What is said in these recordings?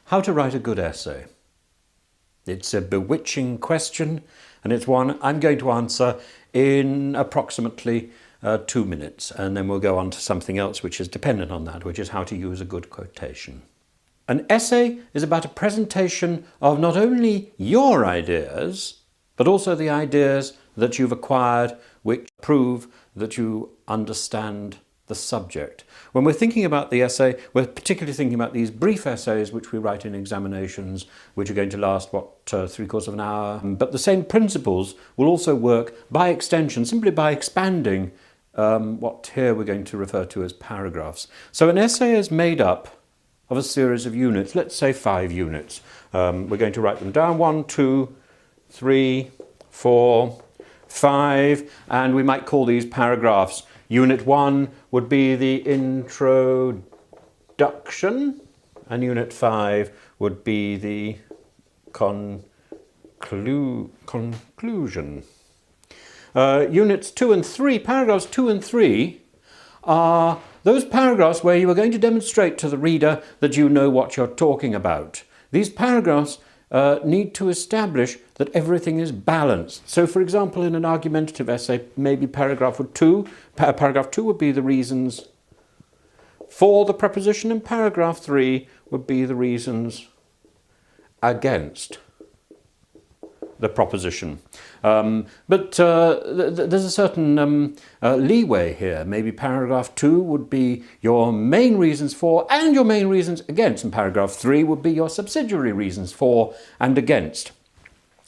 How to write a good essay. It's a bewitching question, and it's one I'm going to answer in approximately 2 minutes, and then we'll go on to something else which is dependent on that, which is how to use a good quotation. An essay is about a presentation of not only your ideas, but also the ideas that you've acquired which prove that you understand the subject. When we're thinking about the essay, we're particularly thinking about these brief essays which we write in examinations, which are going to last, 3/4 of an hour. But the same principles will also work by extension, simply by expanding what here we're going to refer to as paragraphs. So an essay is made up of a series of units, let's say 5 units. We're going to write them down, 1, 2, 3, 4, 5, and we might call these paragraphs. Unit 1 would be the introduction, and Unit 5 would be the conclusion. Units 2 and 3, paragraphs 2 and 3, are those paragraphs where you are going to demonstrate to the reader that you know what you're talking about. These paragraphs need to establish that everything is balanced. So, for example, in an argumentative essay, maybe paragraph 2 would be the reasons for the proposition, and paragraph 3 would be the reasons against the proposition. But there's a certain leeway here. Maybe paragraph 2 would be your main reasons for and your main reasons against, and paragraph 3 would be your subsidiary reasons for and against.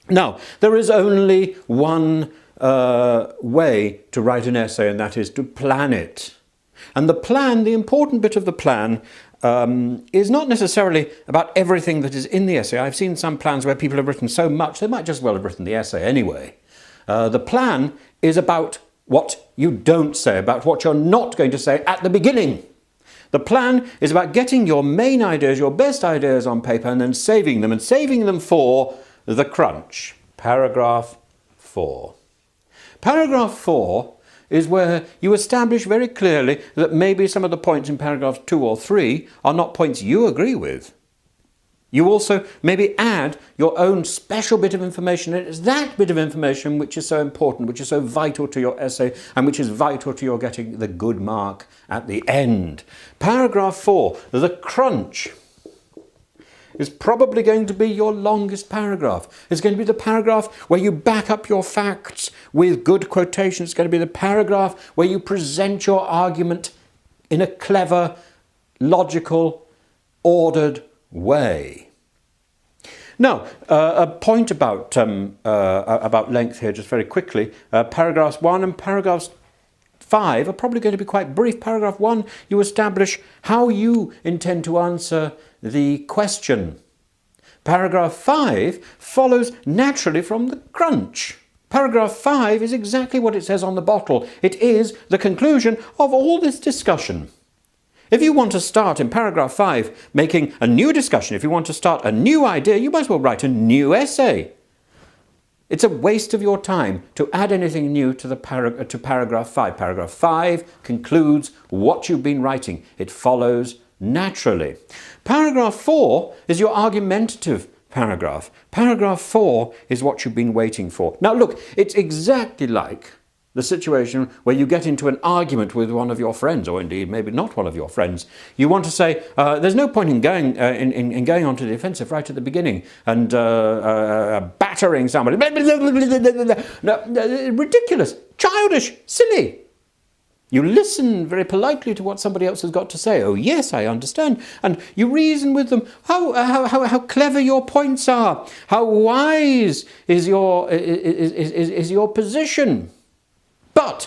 Now, there is only one way to write an essay, and that is to plan it. And the plan, the important bit of the plan, is not necessarily about everything that is in the essay. I've seen some plans where people have written so much, they might just well have written the essay anyway. The plan is about what you don't say, about what you're not going to say at the beginning. The plan is about getting your main ideas, your best ideas on paper, and then saving them for the crunch. Paragraph 4. Paragraph 4 is where you establish very clearly that maybe some of the points in paragraphs 2 or 3 are not points you agree with. You also maybe add your own special bit of information, and it's that bit of information which is so important, which is so vital to your essay, and which is vital to your getting the good mark at the end. Paragraph 4, the crunch, is probably going to be your longest paragraph. It's going to be the paragraph where you back up your facts with good quotations. It's going to be the paragraph where you present your argument in a clever, logical, ordered way. Now, a point about length here, just very quickly. Paragraphs 1 and paragraphs 5 are probably going to be quite brief. Paragraph 1, you establish how you intend to answer the question. Paragraph 5 follows naturally from the crunch. Paragraph 5 is exactly what it says on the bottle. It is the conclusion of all this discussion. If you want to start in paragraph 5 making a new discussion, if you want to start a new idea, you might as well write a new essay. It's a waste of your time to add anything new to paragraph 5. Paragraph 5 concludes what you've been writing. It follows naturally. Paragraph 4 is your argumentative paragraph. Paragraph 4 is what you've been waiting for. Now look, it's exactly like the situation where you get into an argument with one of your friends, or indeed maybe not one of your friends. You want to say, there's no point in going onto the offensive right at the beginning and battering somebody. No, ridiculous, childish, silly. You listen very politely to what somebody else has got to say. Oh yes, I understand. And you reason with them how clever your points are, how wise is your position. But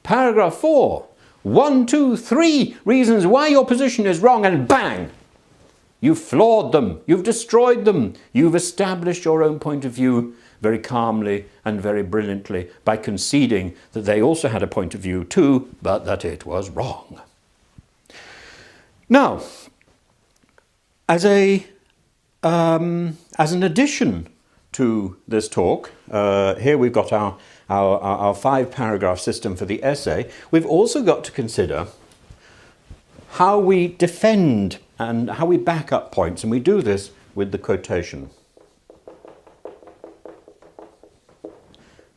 paragraph 4, 1, 2, 3 reasons why your position is wrong, and bang! You've flawed them, you've destroyed them, you've established your own point of view very calmly and very brilliantly by conceding that they also had a point of view too, but that it was wrong. Now, as an addition to this talk, here we've got our 5-paragraph system for the essay. We've also got to consider how we defend and how we back up points, and we do this with the quotation.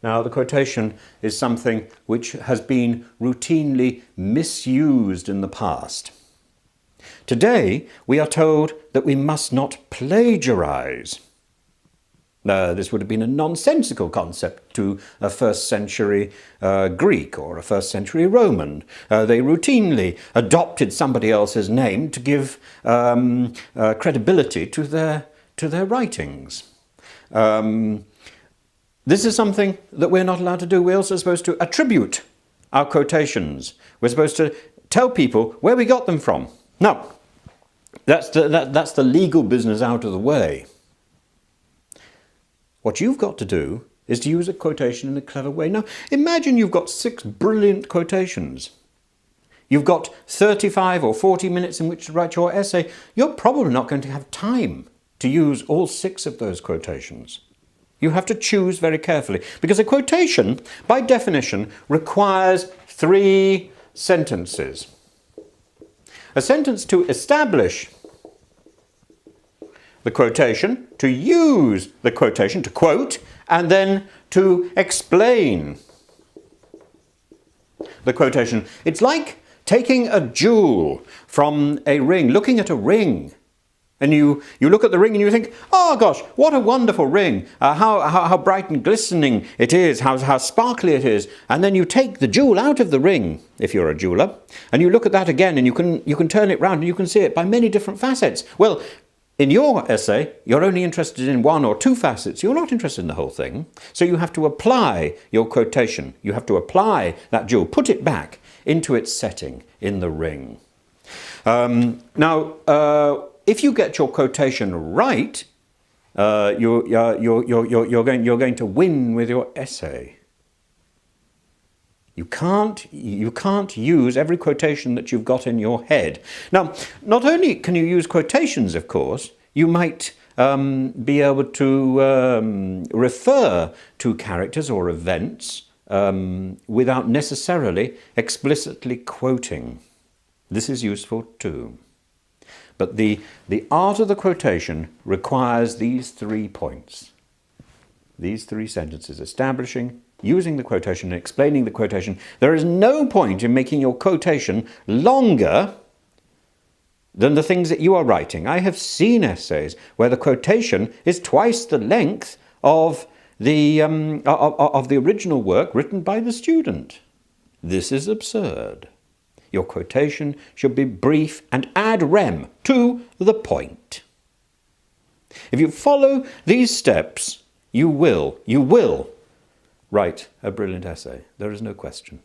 Now, the quotation is something which has been routinely misused in the past. Today, we are told that we must not plagiarize. This would have been a nonsensical concept to a first century Greek or a first century Roman. They routinely adopted somebody else's name to give credibility to their writings. This is something that we're not allowed to do. We're also supposed to attribute our quotations. We're supposed to tell people where we got them from. Now, that's the legal business out of the way. What you've got to do is to use a quotation in a clever way. Now, imagine you've got 6 brilliant quotations. You've got 35 or 40 minutes in which to write your essay. You're probably not going to have time to use all 6 of those quotations. You have to choose very carefully, because a quotation, by definition, requires 3 sentences. A sentence to establish the quotation, to use the quotation, to quote, and then to explain the quotation. It's like taking a jewel from a ring, looking at a ring. And you look at the ring and you think, oh gosh, what a wonderful ring, how bright and glistening it is, how sparkly it is. And then you take the jewel out of the ring, if you're a jeweler, and you look at that again and you can turn it round and you can see it by many different facets. Well, in your essay, you're only interested in 1 or 2 facets. You're not interested in the whole thing. So you have to apply your quotation. You have to apply that jewel, put it back into its setting in the ring. If you get your quotation right, you're going to win with your essay. You can't use every quotation that you've got in your head. Now, not only can you use quotations, of course, you might be able to refer to characters or events without necessarily explicitly quoting. This is useful too. But the art of the quotation requires these 3 points. These 3 sentences: establishing, using the quotation, and explaining the quotation. There is no point in making your quotation longer than the things that you are writing. I have seen essays where the quotation is twice the length of the original work written by the student. This is absurd. Your quotation should be brief and ad rem, to the point. If you follow these steps, you will write a brilliant essay. There is no question.